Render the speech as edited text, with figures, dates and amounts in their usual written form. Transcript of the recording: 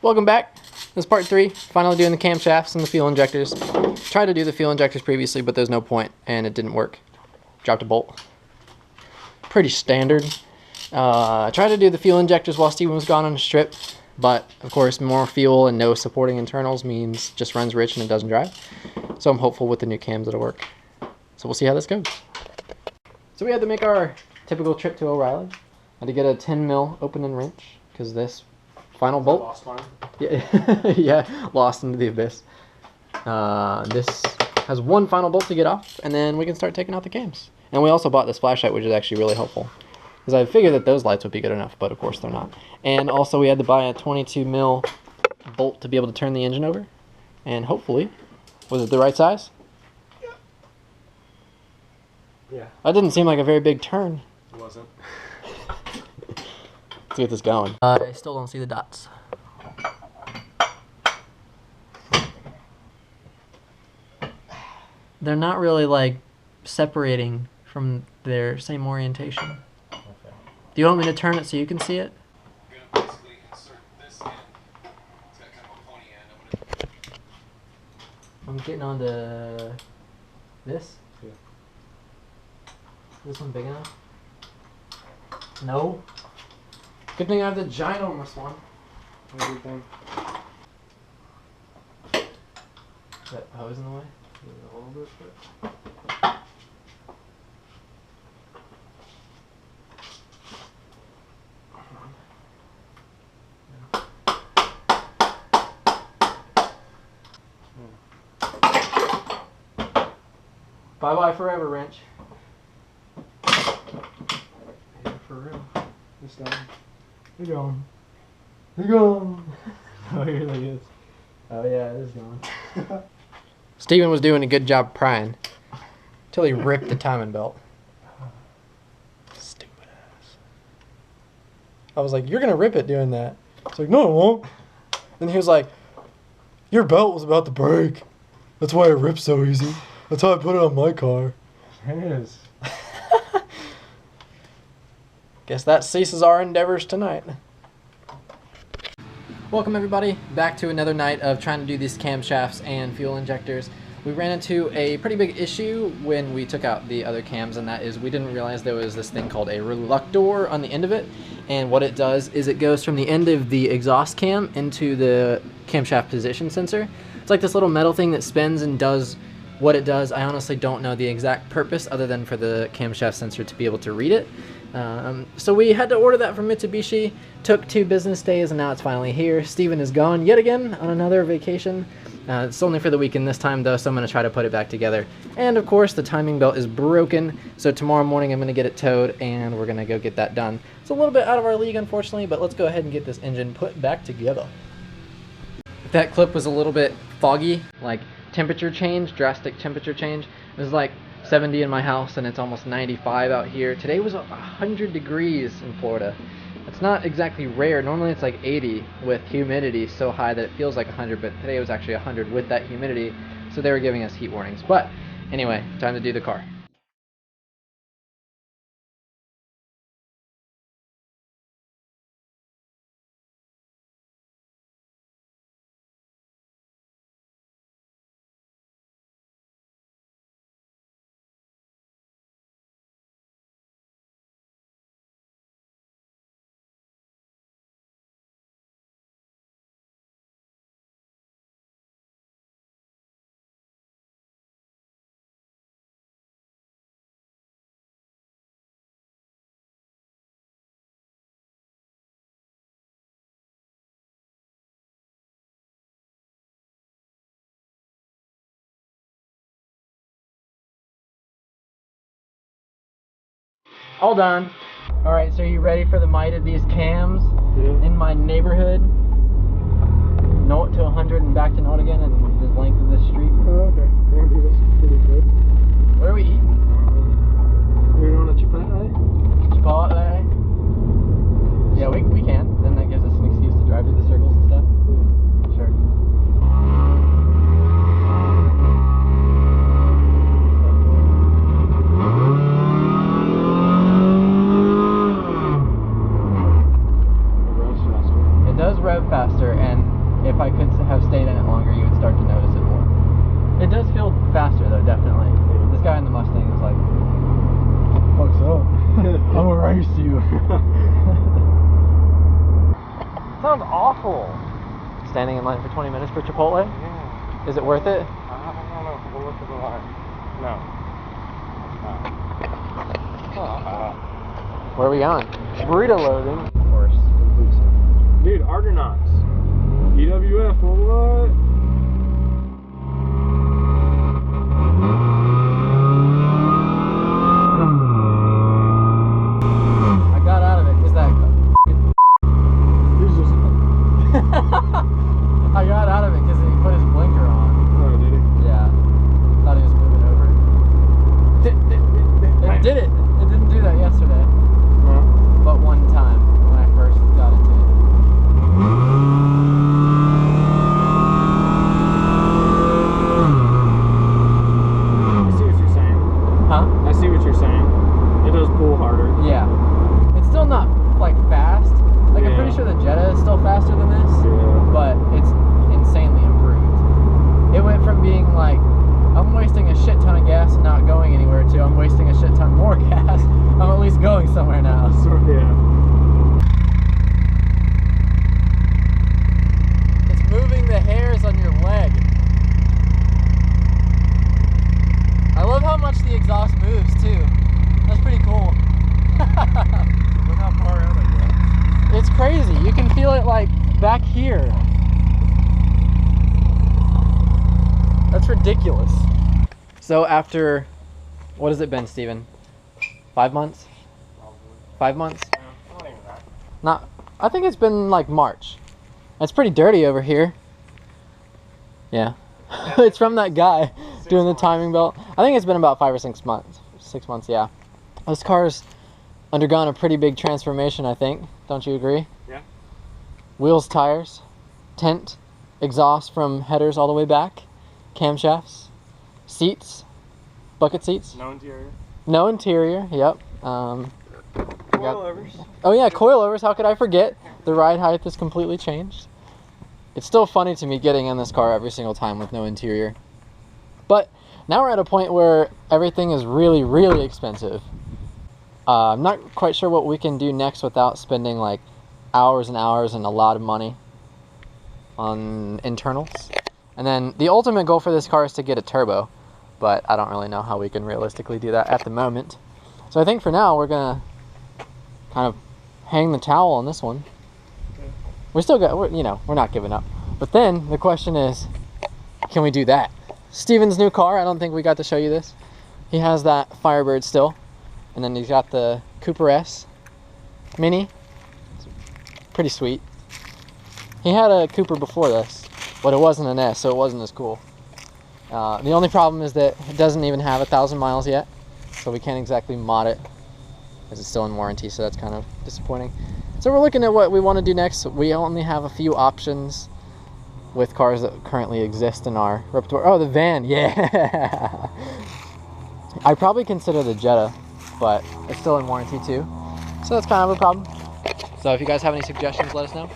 Welcome back. This is part 3. Finally doing the camshafts and the fuel injectors. Tried to do the fuel injectors previously, but there's no point, and it didn't work. Dropped a bolt. Pretty standard. Tried to do the fuel injectors while Steven was gone on a strip, but of course more fuel and no supporting internals means just runs rich and it doesn't drive. So I'm hopeful with the new cams it'll work. So we'll see how this goes. So we had to make our typical trip to O'Reilly. Had to get a 10 mil open and wrench because this final bolt. Lost one. Yeah, yeah, lost into the abyss. This has one final bolt to get off, and then we can start taking out the cams. And we also bought this flashlight, which is actually really helpful, because I figured that those lights would be good enough, but of course they're not. And also we had to buy a 22 mil bolt to be able to turn the engine over, and hopefully, was it the right size? Yeah. That didn't seem like a very big turn. It wasn't. Let's get this going. I still don't see the dots. They're not really like separating from their same orientation. Okay. Do you want me to turn it so you can see it? I'm gonna basically insert this in. It's got kind of a pointy end. I'm getting on to this. Yeah. Is this one big enough? No. Good thing I have the ginormous one. Everything. Is that hose in the way? A little bit, but... Bye-bye forever, wrench. Yeah, for real. This time. You're gone. You're gone. Oh, he really is. Oh, yeah, it is gone. Steven was doing a good job prying until he ripped the timing belt. Stupid ass. I was like, you're going to rip it doing that. It's like, no, it won't. Then he was like, your belt was about to break. That's why it ripped so easy. That's how I put it on my car. It is. Guess that ceases our endeavors tonight. Welcome everybody back to another night of trying to do these camshafts and fuel injectors. We ran into a pretty big issue when we took out the other cams, and that is we didn't realize there was this thing called a reluctor on the end of it. And what it does is it goes from the end of the exhaust cam into the camshaft position sensor. It's like this little metal thing that spins and does what it does. I honestly don't know the exact purpose other than for the camshaft sensor to be able to read it. So we had to order that from Mitsubishi. Took 2 business days and now it's finally here. Steven is gone yet again on another vacation. It's only for the weekend this time though, so I'm going to try to put it back together. And of course the timing belt is broken, so tomorrow morning I'm going to get it towed and we're going to go get that done. It's a little bit out of our league unfortunately, but let's go ahead and get this engine put back together. If that clip was a little bit foggy, like temperature change, drastic temperature change, it was like 70 in my house and it's almost 95 out here. Today was 100 degrees in Florida. It's not exactly rare. Normally it's like 80 with humidity so high that it feels like 100, but today it was actually 100 with that humidity, so they were giving us heat warnings. But anyway, time to do the car. All done. Alright, so are you ready for the might of these cams in my neighborhood? Note to 100 and back to note again, and the length of this street. Oh, okay. Maybe this is pretty good. What are we eating? We're on a Chipotle? Chipotle? Yeah, we can. Then that gives us an excuse to drive through the circles and stuff. Yeah. Sure. It does rev faster, and if I could have stayed in it longer, you would start to notice it more. It does feel faster though, definitely. This guy in the Mustang is like, Fuck's up. I'm gonna race you. Sounds awful. Standing in line for 20 minutes for Chipotle? Yeah. Is it worth it? I don't know. We'll look at the line. No. Where are we going? Burrito loading. Of course. Dude, Argonauts. EWF, what? I got out of it because that. He's just. I got out of it because he put his blinker on. Oh, did he? Yeah. Thought he was moving over. It did it. It didn't do that yesterday. No. But one time when I first got into it. I see what you're saying. Huh? I see what you're saying. It does pull harder. Yeah. It's still not like fast. Like I'm Yeah. pretty sure the Jetta is still faster than this, Yeah. but it's insanely improved. It went from being like I'm wasting a shit ton of gas and not going anywhere to I'm wasting a shit ton more gas. I'm at least going somewhere now. So, yeah. It's moving the hairs on your leg. I love how much the exhaust moves too. That's pretty cool. Look how far out I got. It's crazy. You can feel it like back here. That's ridiculous. So after, what has it been, Steven? 5 months? Probably. 5 months? Yeah, not even that. Not, I think it's been like March. It's pretty dirty over here. Yeah. It's from that guy doing the timing belt. I think it's been about 5 or 6 months. 6 months, yeah. This car's undergone a pretty big transformation, I think. Don't you agree? Yeah. Wheels, tires, tent, exhaust from headers all the way back, camshafts, seats, bucket seats. No interior. No interior, yep. Coilovers. Oh yeah, coilovers, how could I forget? The ride height is completely changed. It's still funny to me getting in this car every single time with no interior. But now we're at a point where everything is really, really expensive. I'm not quite sure what we can do next without spending like hours and hours and a lot of money on internals. And then the ultimate goal for this car is to get a turbo, but I don't really know how we can realistically do that at the moment. So I think for now we're gonna kind of hang the towel on this one. We're still got, we're not giving up. But then the question is, can we do that? Steven's new car, I don't think we got to show you this. He has that Firebird still. And then he's got the Cooper S Mini. It's pretty sweet. He had a Cooper before this, but it wasn't an S, so it wasn't as cool. The only problem is that it doesn't even have 1,000 miles yet, so we can't exactly mod it, because it's still in warranty, so that's kind of disappointing. So we're looking at what we want to do next. We only have a few options with cars that currently exist in our repertoire. Oh, the van, yeah! I'd probably consider the Jetta, but it's still in warranty too. So that's kind of a problem. So if you guys have any suggestions, let us know.